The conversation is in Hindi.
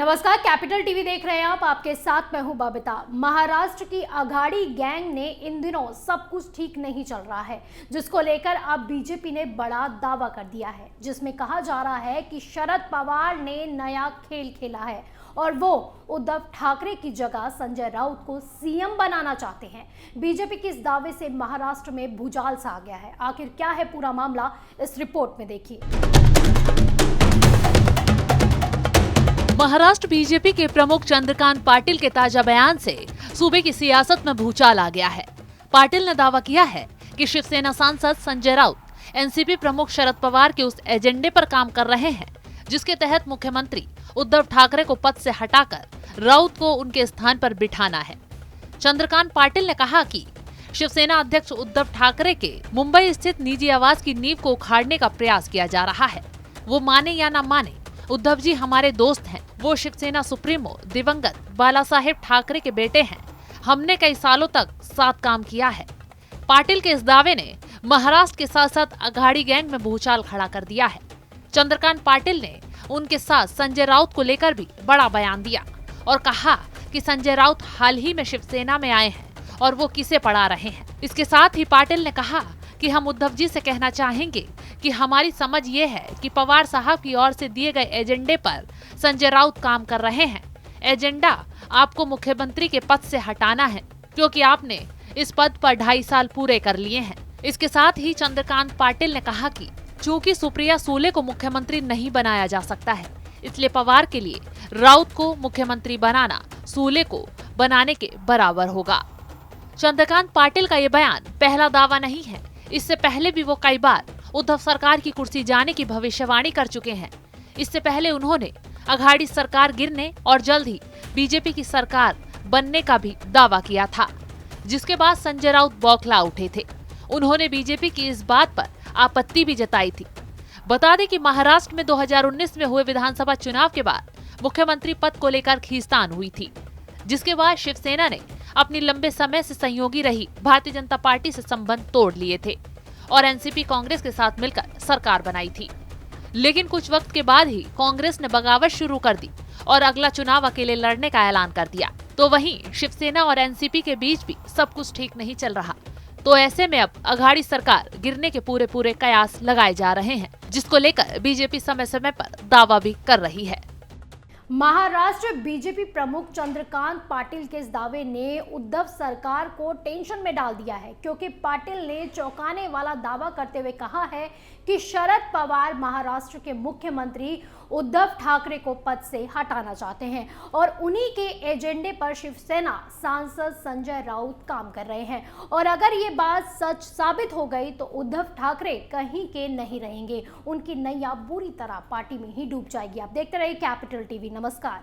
नमस्कार, कैपिटल टीवी देख रहे हैं आप। आपके साथ मैं हूं बबीता। महाराष्ट्र की अघाड़ी गैंग ने इन दिनों सब कुछ ठीक नहीं चल रहा है, जिसको लेकर अब बीजेपी ने बड़ा दावा कर दिया है, जिसमें कहा जा रहा है कि शरद पवार ने नया खेल खेला है और वो उद्धव ठाकरे की जगह संजय राउत को सीएम बनाना चाहते हैं। बीजेपी के इस दावे से महाराष्ट्र में भूचाल सा आ गया है। आखिर क्या है पूरा मामला, इस रिपोर्ट में देखिए। महाराष्ट्र बीजेपी के प्रमुख चंद्रकांत पाटिल के ताजा बयान से सूबे की सियासत में भूचाल आ गया है। पाटिल ने दावा किया है कि शिवसेना सांसद संजय राउत एनसीपी प्रमुख शरद पवार के उस एजेंडे पर काम कर रहे हैं जिसके तहत मुख्यमंत्री उद्धव ठाकरे को पद से हटाकर राउत को उनके स्थान पर बिठाना है। चंद्रकांत पाटिल ने कहा कि शिवसेना अध्यक्ष उद्धव ठाकरे के मुंबई स्थित निजी आवास की नींव को उखाड़ने का प्रयास किया जा रहा है। वो माने या न माने, उद्धव जी हमारे दोस्त हैं। वो शिवसेना सुप्रीमो दिवंगत बाला साहेब ठाकरे के बेटे हैं। हमने कई सालों तक साथ काम किया है। पाटिल के इस दावे ने महाराष्ट्र के साथ साथ अघाड़ी गैंग में भूचाल खड़ा कर दिया है। चंद्रकांत पाटिल ने उनके साथ संजय राउत को लेकर भी बड़ा बयान दिया और कहा कि संजय राउत हाल ही में शिवसेना में आए हैं और वो किसे पढ़ा रहे हैं। इसके साथ ही पाटिल ने कहा कि हम उद्धव जी से कहना चाहेंगे कि हमारी समझ ये है कि पवार साहब की ओर से दिए गए एजेंडे पर संजय राउत काम कर रहे हैं। एजेंडा आपको मुख्यमंत्री के पद से हटाना है, क्योंकि आपने इस पद पर 2.5 साल पूरे कर लिए हैं। इसके साथ ही चंद्रकांत पाटिल ने कहा कि चूंकि सुप्रिया सूले को मुख्यमंत्री नहीं बनाया जा सकता है, इसलिए पवार के लिए राउत को मुख्यमंत्री बनाना सूले को बनाने के बराबर होगा। चंद्रकांत पाटिल का ये बयान पहला दावा नहीं है। इससे पहले भी वो कई बार उद्धव सरकार की कुर्सी जाने की भविष्यवाणी कर चुके हैं। इससे पहले उन्होंने अघाड़ी सरकार गिरने और जल्द ही बीजेपी की सरकार बनने का भी दावा किया था, जिसके बाद संजय राउत बौखला उठे थे। उन्होंने बीजेपी की इस बात पर आपत्ति भी जताई थी। बता दें कि महाराष्ट्र में 2019 में हुए विधानसभा चुनाव के बाद मुख्यमंत्री पद को लेकर खींचतान हुई थी, जिसके बाद शिवसेना ने अपनी लंबे समय से सहयोगी रही भारतीय जनता पार्टी से संबंध तोड़ लिए थे और एनसीपी कांग्रेस के साथ मिलकर सरकार बनाई थी। लेकिन कुछ वक्त के बाद ही कांग्रेस ने बगावत शुरू कर दी और अगला चुनाव अकेले लड़ने का ऐलान कर दिया। तो वहीं शिवसेना और एनसीपी के बीच भी सब कुछ ठीक नहीं चल रहा। तो ऐसे में अब अघाड़ी सरकार गिरने के पूरे कयास लगाए जा रहे हैं, जिसको लेकर बीजेपी समय समय पर दावा भी कर रही है। महाराष्ट्र बीजेपी प्रमुख चंद्रकांत पाटिल के इस दावे ने उद्धव सरकार को टेंशन में डाल दिया है, क्योंकि पाटिल ने चौंकाने वाला दावा करते हुए कहा है कि शरद पवार महाराष्ट्र के मुख्यमंत्री उद्धव ठाकरे को पद से हटाना चाहते हैं और उन्हीं के एजेंडे पर शिवसेना सांसद संजय राउत काम कर रहे हैं। और अगर ये बात सच साबित हो गई तो उद्धव ठाकरे कहीं के नहीं रहेंगे। उनकी नैया बुरी तरह पार्टी में ही डूब जाएगी। आप देखते रहिए कैपिटल टीवी। नमस्कार।